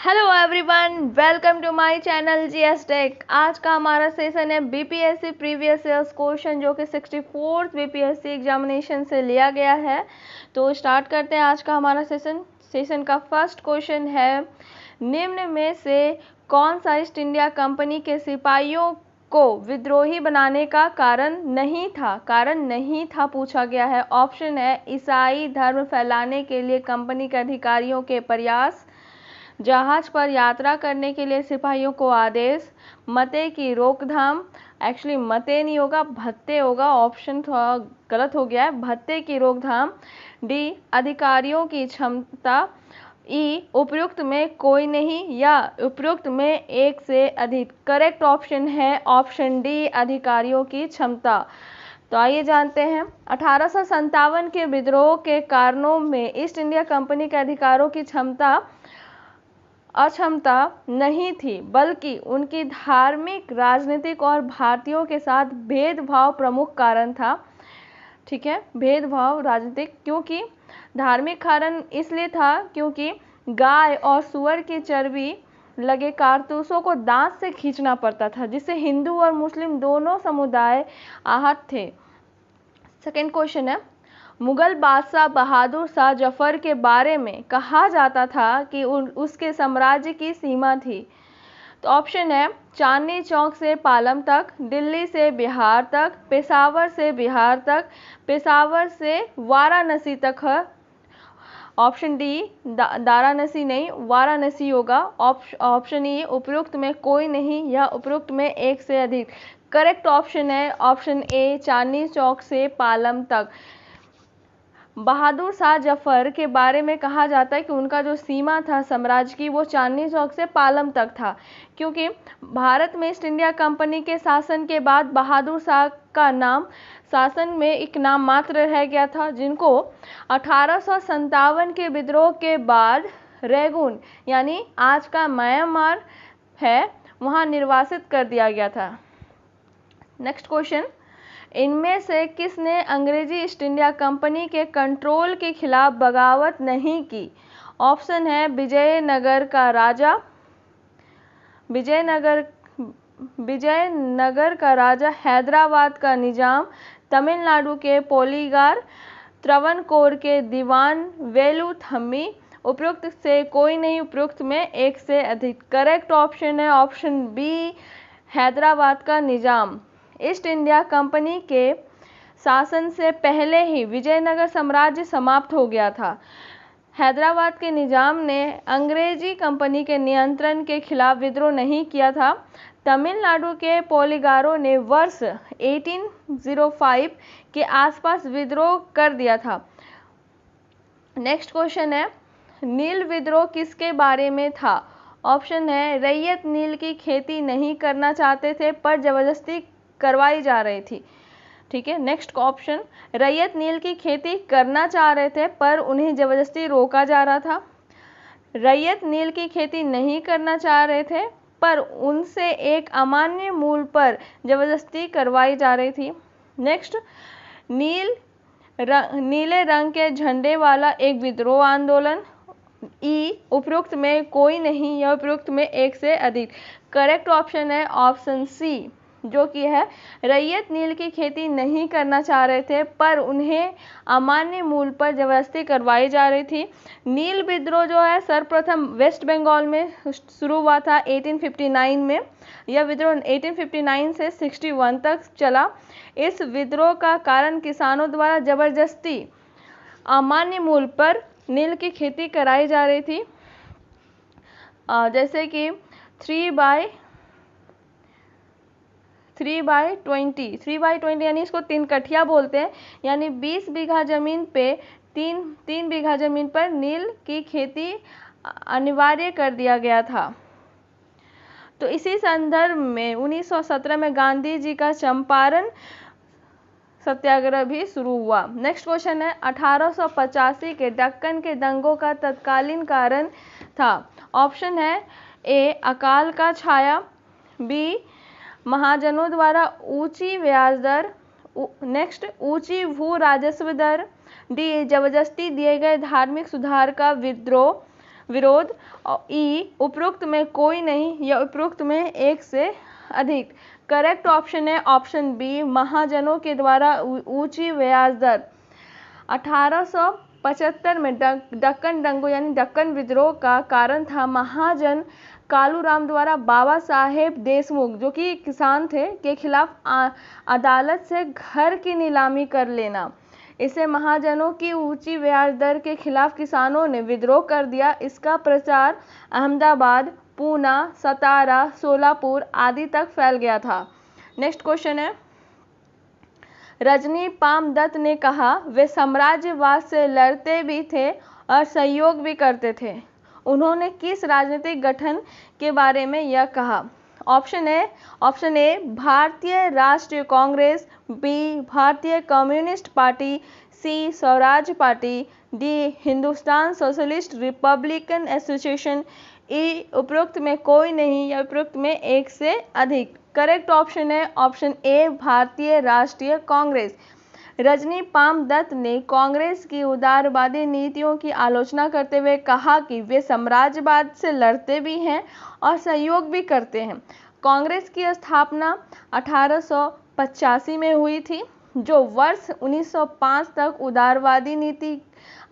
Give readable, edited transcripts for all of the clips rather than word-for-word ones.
Hello everyone, welcome to my channel GS tech. आज का हमारा सेशन है बीपीएससी प्रीवियस ईयर्स क्वेश्चन, जो कि 64th बीपीएससी एग्जामिनेशन से लिया गया है। तो स्टार्ट करते हैं आज का हमारा सेशन का फर्स्ट क्वेश्चन है, निम्न में से कौन सा ईस्ट इंडिया कंपनी के सिपाहियों को विद्रोही बनाने का कारण नहीं था पूछा गया है। ऑप्शन है ईसाई धर्म फैलाने के लिए कंपनी के अधिकारियों के प्रयास, जहाज पर यात्रा करने के लिए सिपाहियों को आदेश, मते की रोकथाम, एक्चुअली मते नहीं होगा भत्ते होगा, ऑप्शन थोड़ा गलत हो गया है, भत्ते की रोकथाम, डी अधिकारियों की क्षमता, ई उपयुक्त में कोई नहीं या उपयुक्त में एक से अधिक। करेक्ट ऑप्शन है ऑप्शन डी अधिकारियों की क्षमता। तो आइए जानते हैं, 1857 के विद्रोह के कारणों में ईस्ट इंडिया कंपनी के अधिकारों की अक्षमता नहीं थी, बल्कि उनकी धार्मिक, राजनीतिक और भारतीयों के साथ भेदभाव प्रमुख कारण था। ठीक है, भेदभाव राजनीतिक, क्योंकि धार्मिक कारण इसलिए था क्योंकि गाय और सुअर की चर्बी लगे कारतूसों को दांत से खींचना पड़ता था, जिससे हिंदू और मुस्लिम दोनों समुदाय आहत थे। सेकेंड क्वेश्चन है, मुगल बादशाह बहादुर शाह जफर के बारे में कहा जाता था कि उसके साम्राज्य की सीमा थी। तो ऑप्शन है चांदनी चौक से पालम तक, दिल्ली से बिहार तक, पेशावर से बिहार तक, पेशावर से वाराणसी तक है। ऑप्शन डी वाराणसी नहीं, वाराणसी होगा। ऑप्शन ई उपयुक्त में कोई नहीं या उपयुक्त में एक से अधिक। करेक्ट ऑप्शन है ऑप्शन ए चांदनी चौक से पालम तक। बहादुर शाह जफर के बारे में कहा जाता है कि उनका जो सीमा था साम्राज्य की, वो चांदनी चौक से पालम तक था, क्योंकि भारत में ईस्ट इंडिया कंपनी के शासन के बाद बहादुर शाह का नाम शासन में एक नाम मात्र रह गया था, जिनको 1857 के विद्रोह के बाद रैगून यानी आज का म्यांमार है, वहां निर्वासित कर दिया गया था। नेक्स्ट क्वेश्चन, इनमें से किसने अंग्रेजी ईस्ट इंडिया कंपनी के कंट्रोल के खिलाफ बगावत नहीं की? ऑप्शन है विजयनगर का राजा, विजयनगर का राजा, हैदराबाद का निजाम, तमिलनाडु के पोलीगार, त्रावणकोर के दीवान वेलुथम्मी। उपयुक्त से कोई नहीं, उपयुक्त में एक से अधिक। करेक्ट ऑप्शन है ऑप्शन बी हैदराबाद का निजाम। ईस्ट इंडिया कंपनी के शासन से पहले ही विजयनगर साम्राज्य समाप्त हो गया था। हैदराबाद के निजाम ने अंग्रेजी कंपनी के नियंत्रण के खिलाफ विद्रोह नहीं किया था। तमिलनाडु के पोलीगारों ने वर्ष 1805 के आसपास विद्रोह कर दिया था। नेक्स्ट क्वेश्चन है, नील विद्रोह किसके बारे में था? ऑप्शन है रैयत नील की खेती नहीं करना चाहते थे पर जबरदस्ती करवाई जा रही थी। ठीक है, नेक्स्ट ऑप्शन, रैयत नील की खेती करना चाह रहे थे पर उन्हें जबरदस्ती रोका जा रहा था। रैयत नील की खेती नहीं करना चाह रहे थे पर उनसे एक अमान्य मूल्य पर जबरदस्ती करवाई जा रही थी। नेक्स्ट, नीले रंग के झंडे वाला एक विद्रोह आंदोलन। ई उपयुक्त में कोई नहीं या उपयुक्त में एक से अधिक। करेक्ट ऑप्शन है ऑप्शन सी, जो कि है रैयत नील की खेती नहीं करना चाह रहे थे पर उन्हें अमान्य मूल्य पर जबरदस्ती करवाई जा रही थी। नील विद्रोह जो है सर्वप्रथम वेस्ट बंगाल में शुरू हुआ था 1859 में। यह विद्रोह 1859 से 61 तक चला। इस विद्रोह का कारण किसानों द्वारा जबरदस्ती अमान्य मूल्य पर नील की खेती कराई जा रही थी, जैसे कि 3/20 यानी इसको 3 कठिया बोलते हैं, यानी 20 बीघा जमीन पे तीन बीघा जमीन पर नील की खेती अनिवार्य कर दिया गया था। तो इसी संदर्भ में 1917 में गांधी जी का चंपारण सत्याग्रह भी शुरू हुआ। नेक्स्ट क्वेश्चन है, 1885 के दक्कन के दंगों का तत्कालीन कारण था। ऑप्शन है ए अकाल का छाया, बी महाजनों द्वारा ऊंची ब्याज दर, नेक्स्ट ऊंची भू राजस्व दर, डी जबरदस्ती दिए गए धार्मिक सुधार का विद्रोह, विरोध, ई उपरोक्त में कोई नहीं या उपरोक्त में एक से अधिक। करेक्ट ऑप्शन है ऑप्शन बी, महाजनों के द्वारा ऊंची ब्याज दर। 1875 में दक्कन दंगों यानी दक्कन विद्रोह का कारण था महाजन कालूराम द्वारा बाबा साहेब देशमुख, जो कि किसान थे, के खिलाफ अदालत से घर की नीलामी कर लेना। इसे महाजनों की ऊंची ब्याज दर के खिलाफ किसानों ने विद्रोह कर दिया। इसका प्रचार अहमदाबाद, पूना, सतारा, सोलापुर आदि तक फैल गया था। नेक्स्ट क्वेश्चन है, रजनी पामदत्त ने कहा वे साम्राज्यवाद से लड़ते भी थे और सहयोग भी करते थे। उन्होंने किस राजनीतिक गठन के बारे में यह कहा? Option A Bharatiya Rashtriya Congress, B Bharatiya Communist Party, C Swaraj Party, D Hindustan Socialist Republican Association, E उपरोक्त में कोई नहीं या उपरोक्त में एक से अधिक। करेक्ट ऑप्शन है ऑप्शन ए भारतीय राष्ट्रीय कांग्रेस। रजनी पामदत्त ने कांग्रेस की उदारवादी नीतियों की आलोचना करते हुए कहा कि वे साम्राज्यवाद से लड़ते भी हैं और सहयोग भी करते हैं। कांग्रेस की स्थापना 1885 में हुई थी, जो वर्ष 1905 तक उदारवादी नीति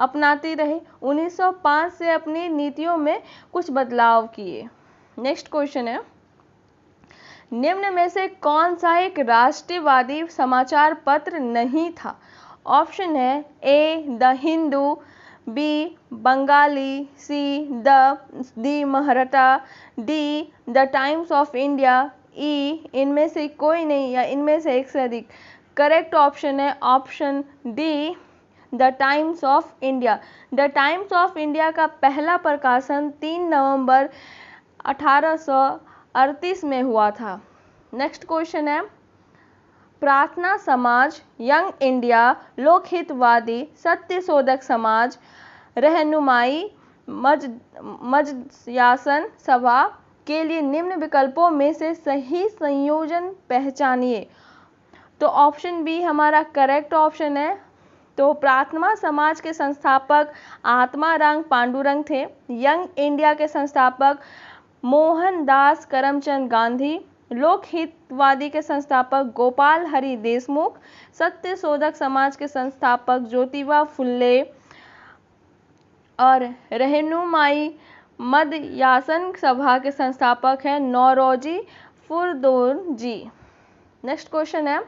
अपनाती रही। 1905 से अपनी नीतियों में कुछ बदलाव किए। नेक्स्ट क्वेश्चन है, निम्न में से कौन सा एक राष्ट्रवादी समाचार पत्र नहीं था? ऑप्शन है A the Hindu, B Bengali, C the Maratha, D the Times of India, E इनमें से कोई नहीं या इनमें से एक से अधिक। करेक्ट ऑप्शन है option D the Times of India. The Times of India का पहला प्रकाशन 3 नवंबर 1838 में हुआ था। नेक्स्ट क्वेश्चन है, प्रार्थना समाज, यंग इंडिया, लोकहितवादी, सत्यशोधक समाज, रहनुमाई मजयासन सभा के लिए निम्न विकल्पों में से सही संयोजन पहचानिए। तो ऑप्शन बी हमारा करेक्ट ऑप्शन है। तो प्रार्थना समाज के संस्थापक आत्माराम पांडुरंग थे। यंग इंडिया के संस्थापक मोहनदास करमचंद गांधी, लोकहितवादी के संस्थापक गोपाल हरि देशमुख, सत्यशोधक समाज के संस्थापक ज्योतिबा फुले और रहनुमाई मदयासन सभा के संस्थापक हैं नौरोजी फुरदोजी। नेक्स्ट क्वेश्चन है,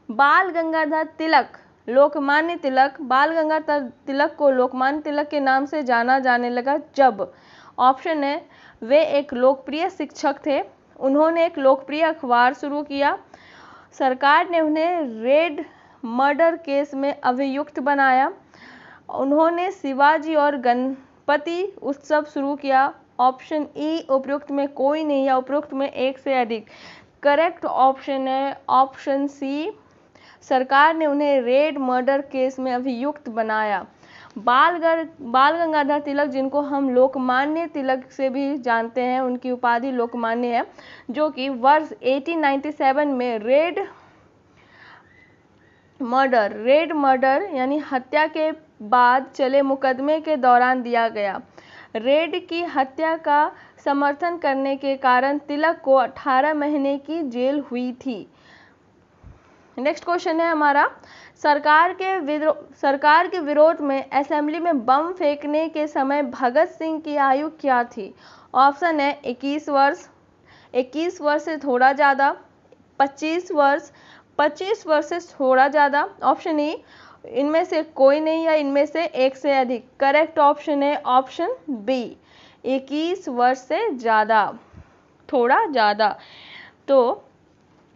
बाल गंगाधर तिलक, लोकमान्य तिलक, बाल गंगाधर तिलक को लोकमान्य तिलक के नाम से जाना जाने लगा जब? ऑप्शन है वे एक लोकप्रिय शिक्षक थे, उन्होंने एक लोकप्रिय अखबार शुरू किया, सरकार ने उन्हें रेड मर्डर केस में अभियुक्त बनाया, उन्होंने शिवाजी और गणपति उत्सव शुरू किया। ऑप्शन ई उपरोक्त में कोई नहीं या उपरोक्त में एक से अधिक। करेक्ट ऑप्शन है ऑप्शन सी, सरकार ने उन्हें रेड मर्डर केस में अभियुक्त बनाया। बाल गंगाधर तिलक, जिनको हम लोकमान्य तिलक से भी जानते हैं, उनकी उपाधि लोकमान्य है, जो कि वर्ष 1897 में रेड मर्डर यानी हत्या के बाद चले मुकदमे के दौरान दिया गया। रेड की हत्या का समर्थन करने के कारण तिलक को 18 महीने की जेल हुई थी। नेक्स्ट क्वेश्चन है हमारा, सरकार के विरोध में असेंबली में बम फेंकने के समय भगत सिंह की आयु क्या थी? ऑप्शन है 21 वर्ष, 21 वर्ष से थोड़ा ज़्यादा, 25 वर्ष, 25 वर्ष से थोड़ा ज़्यादा। ऑप्शन ई इनमें से कोई नहीं या इनमें से एक से अधिक। करेक्ट ऑप्शन है ऑप्शन बी, 21 वर्ष से ज़्यादा, थोड़ा ज़्यादा। तो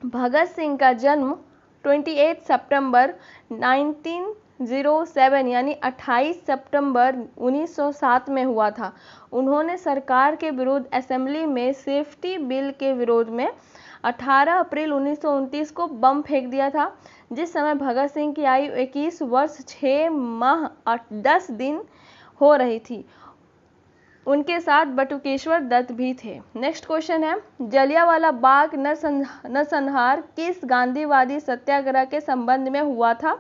भगत सिंह का जन्म 28 सितंबर 1907 यानी 28 सितंबर 1907 में हुआ था। उन्होंने सरकार के विरुद्ध असेंबली में सेफ्टी बिल के विरोध में 18 अप्रैल 1929 को बम फेंक दिया था, जिस समय भगत सिंह की आयु 21 वर्ष 6 माह 10 दिन हो रही थी। उनके साथ बटुकेश्वर दत्त भी थे। नेक्स्ट क्वेश्चन है, जलियांवाला बाग नरसंहार किस गांधीवादी सत्याग्रह के संबंध में हुआ था?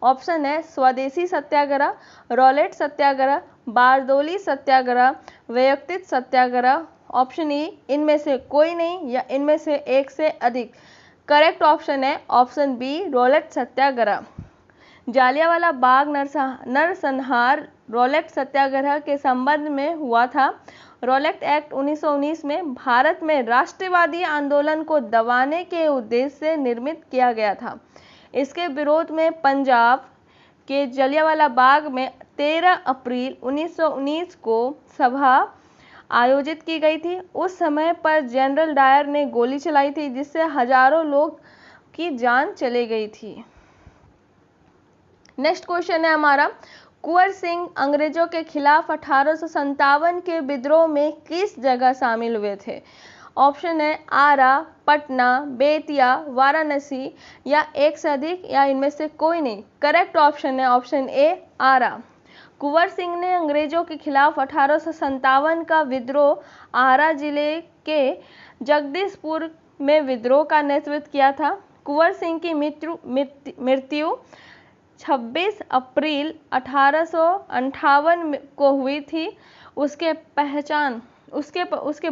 ऑप्शन है स्वदेशी सत्याग्रह, रॉलेट सत्याग्रह, बारदोली सत्याग्रह, वैयक्तिक सत्याग्रह। ऑप्शन ई इनमें से कोई नहीं या इनमें से एक से अधिक। करेक्ट ऑप्शन है ऑप्शन बी रॉलेट सत्याग्रह। जालियांवाला बाग नरसंहार रॉलेट सत्याग्रह के संबंध में हुआ था। रॉलेट एक्ट 1919 में भारत में राष्ट्रवादी आंदोलन को दबाने के उद्देश्य से निर्मित किया गया था। इसके विरोध में पंजाब के जलियांवाला बाग में 13 अप्रैल 1919 को सभा आयोजित की गई थी। उस समय पर जनरल डायर ने गोली चलाई थी, जिससे हजारों लोग की जान चली गई थी। नेक्स्ट क्वेश्चन है हमारा, कुंवर सिंह अंग्रेजों के खिलाफ 1857 के विद्रोह में किस जगह शामिल हुए थे? ऑप्शन है आरा, पटना, बेतिया, वाराणसी या एक से अधिक या इनमें से कोई नहीं। करेक्ट ऑप्शन है ऑप्शन ए आरा। कुंवर सिंह ने अंग्रेजों के खिलाफ 1857 का विद्रोह आरा जिले के जगदीशपुर में विद्रोह का नेतृत्व किया था। कुंवर सिंह की मृत्यु 26 अप्रैल 1858 को हुई थी। उसके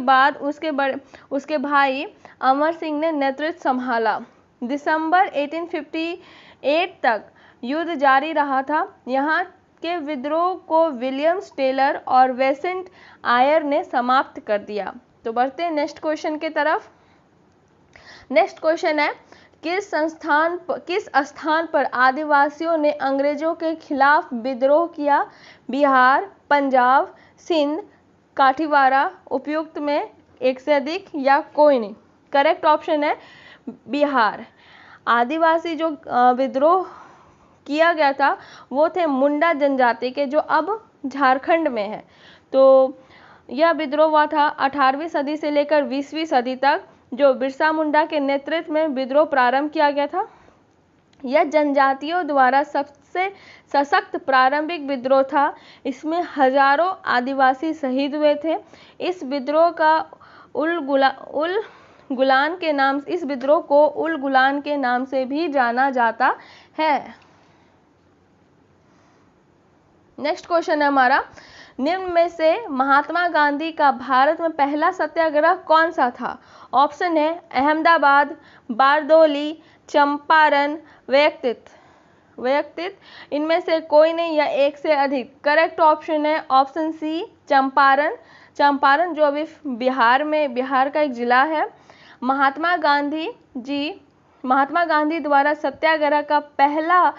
बाद उसके भाई अमर सिंह ने नेतृत्व संभाला। दिसंबर 1858 तक युद्ध जारी रहा था। यहाँ के विद्रोह को विलियम टेलर और वेसेंट आयर ने समाप्त कर दिया। तो बढ़ते हैं नेक्स्ट क्वेश्चन की तरफ। नेक्स्ट क्वेश्चन है, किस स्थान पर आदिवासियों ने अंग्रेजों के खिलाफ विद्रोह किया? बिहार, पंजाब, सिंध, काठीवारा। उपयुक्त में एक से अधिक या कोई नहीं। करेक्ट ऑप्शन है बिहार। आदिवासी जो विद्रोह किया गया था वो थे मुंडा जनजाति के, जो अब झारखंड में है। तो यह विद्रोह हुआ था 18वीं सदी से लेकर 20वीं सदी तक, जो बिरसा मुंडा के नेतृत्व में विद्रोह प्रारंभ किया गया था। यह जनजातियों द्वारा सबसे सशक्त प्रारंभिक विद्रोह था। इसमें हजारों आदिवासी शहीद हुए थे। इस विद्रोह को उल गुलान के नाम से भी जाना जाता है। नेक्स्ट क्वेश्चन है हमारा, निम्न में से महात्मा गांधी का भारत में पहला सत्याग्रह कौन सा था? ऑप्शन है अहमदाबाद, बारदोली, चंपारण, वैयक्तिक। इनमें से कोई नहीं या एक से अधिक। करेक्ट ऑप्शन है ऑप्शन सी चंपारण, जो अभी बिहार का एक जिला है। महात्मा गांधी द्वारा सत्याग्रह का पहला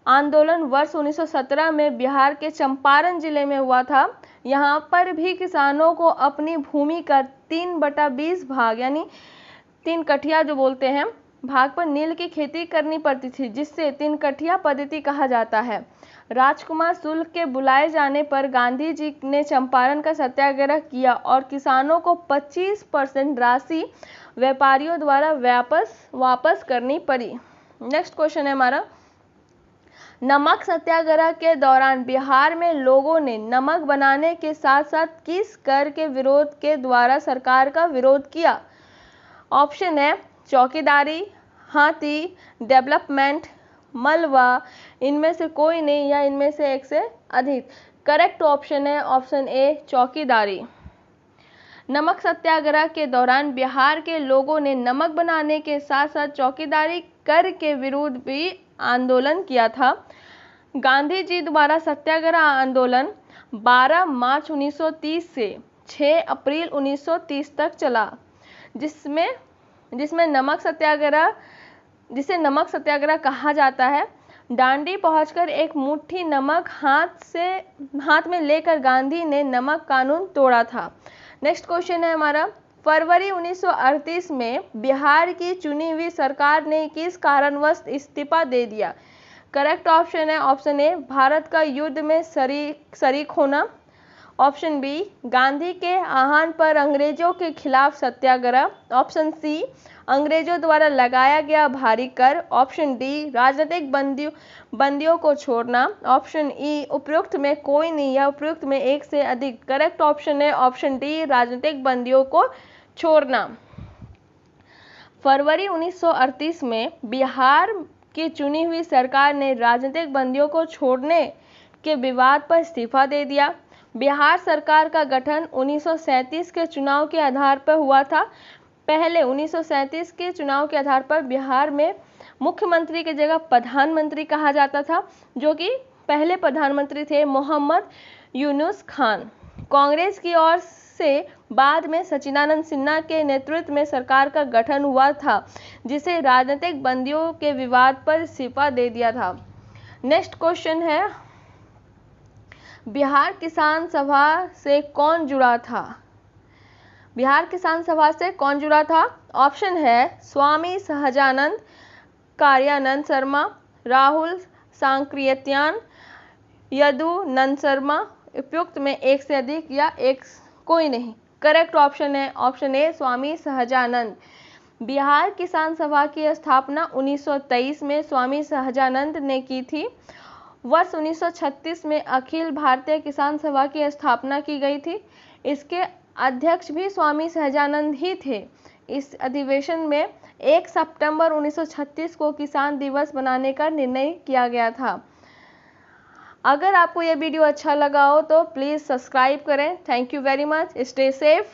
आंदोलन वर्ष 1917 में बिहार के चंपारण जिले में हुआ था। यहाँ पर भी किसानों को अपनी भूमि का 3/20 भाग यानी 3 कठिया जो बोलते हैं भाग पर नील की खेती करनी पड़ती थी, जिससे 3 कठिया पद्धति कहा जाता है। राजकुमार शुक्ल के बुलाए जाने पर गांधी जी ने चंपारण का सत्याग्रह किया और किसानों को 25% राशि व्यापारियों द्वारा वापस करनी पड़ी। नेक्स्ट क्वेश्चन है हमारा, नमक सत्याग्रह के दौरान बिहार में लोगों ने नमक बनाने के साथ साथ किस कर के विरोध के द्वारा सरकार का विरोध किया? ऑप्शन है चौकीदारी, हाथी, डेवलपमेंट, मलबा। इनमें से कोई नहीं या इनमें से एक से अधिक। करेक्ट ऑप्शन है ऑप्शन ए चौकीदारी। नमक सत्याग्रह के दौरान बिहार के लोगों ने नमक बनाने के साथ साथ चौकीदारी कर के विरुद्ध भी आंदोलन किया था। गांधी जी द्वारा सत्याग्रह आंदोलन 12 मार्च 1930 से 6 अप्रैल 1930 तक चला, जिसे नमक सत्याग्रह कहा जाता है। डांडी पहुंचकर एक मुट्ठी नमक हाथ में लेकर गांधी ने नमक कानून तोड़ा था। नेक्स्ट क्वेश्चन है हमारा, फरवरी 1938 में बिहार की चुनी हुई सरकार ने किस कारणवश इस्तीफा दे दिया? करेक्ट ऑप्शन है ऑप्शन ए भारत का युद्ध में शरीक होना। ऑप्शन बी गांधी के आह्वान पर अंग्रेजों के खिलाफ सत्याग्रह। ऑप्शन सी अंग्रेजों द्वारा लगाया गया भारी कर। ऑप्शन डी राजनीतिक बंदियों को छोड़ना। ऑप्शन ई उपयुक्त में कोई नहीं या उपयुक्त में एक से अधिक। करेक्ट ऑप्शन है ऑप्शन डी राजनीतिक बंदियों को छोड़ना। फरवरी 1938 में बिहार की चुनी हुई सरकार ने राजनीतिक बंदियों को छोड़ने के विवाद पर इस्तीफा दे दिया। बिहार सरकार का गठन 1937 के चुनाव के आधार पर हुआ था। पहले 1937 के चुनाव के आधार पर बिहार में मुख्यमंत्री की जगह प्रधानमंत्री कहा जाता था, जो कि पहले प्रधानमंत्री थे मोहम्मद यूनुस खान। कांग्रेस की ओर से बाद में सच्चिदानंद सिन्हा के नेतृत्व में सरकार का गठन हुआ था, जिसे राजनीतिक बंदियों के विवाद पर इस्तीफा दे दिया था। नेक्स्ट क्वेश्चन है, बिहार किसान सभा से कौन जुड़ा था? बिहार किसान सभा से कौन जुड़ा था? ऑप्शन है स्वामी सहजानंद, कार्यानंद शर्मा, राहुल सांकृत्यायन, यदुनंद शर्मा। उपयुक्त में एक से अधिक या एक कोई नहीं। करेक्ट ऑप्शन है ऑप्शन ए स्वामी सहजानंद। बिहार किसान सभा की स्थापना 1923 में स्वामी सहजानंद ने की थी। वर्ष 1936 में अखिल भारतीय किसान सभा की स्थापना की गई थी। इसके अध्यक्ष भी स्वामी सहजानंद ही थे। इस अधिवेशन में 1 सितंबर 1936 को किसान दिवस बनाने का निर्णय किया गया था। अगर आपको यह वीडियो अच्छा लगा हो तो प्लीज़ सब्सक्राइब करें। Thank you very much. Stay safe.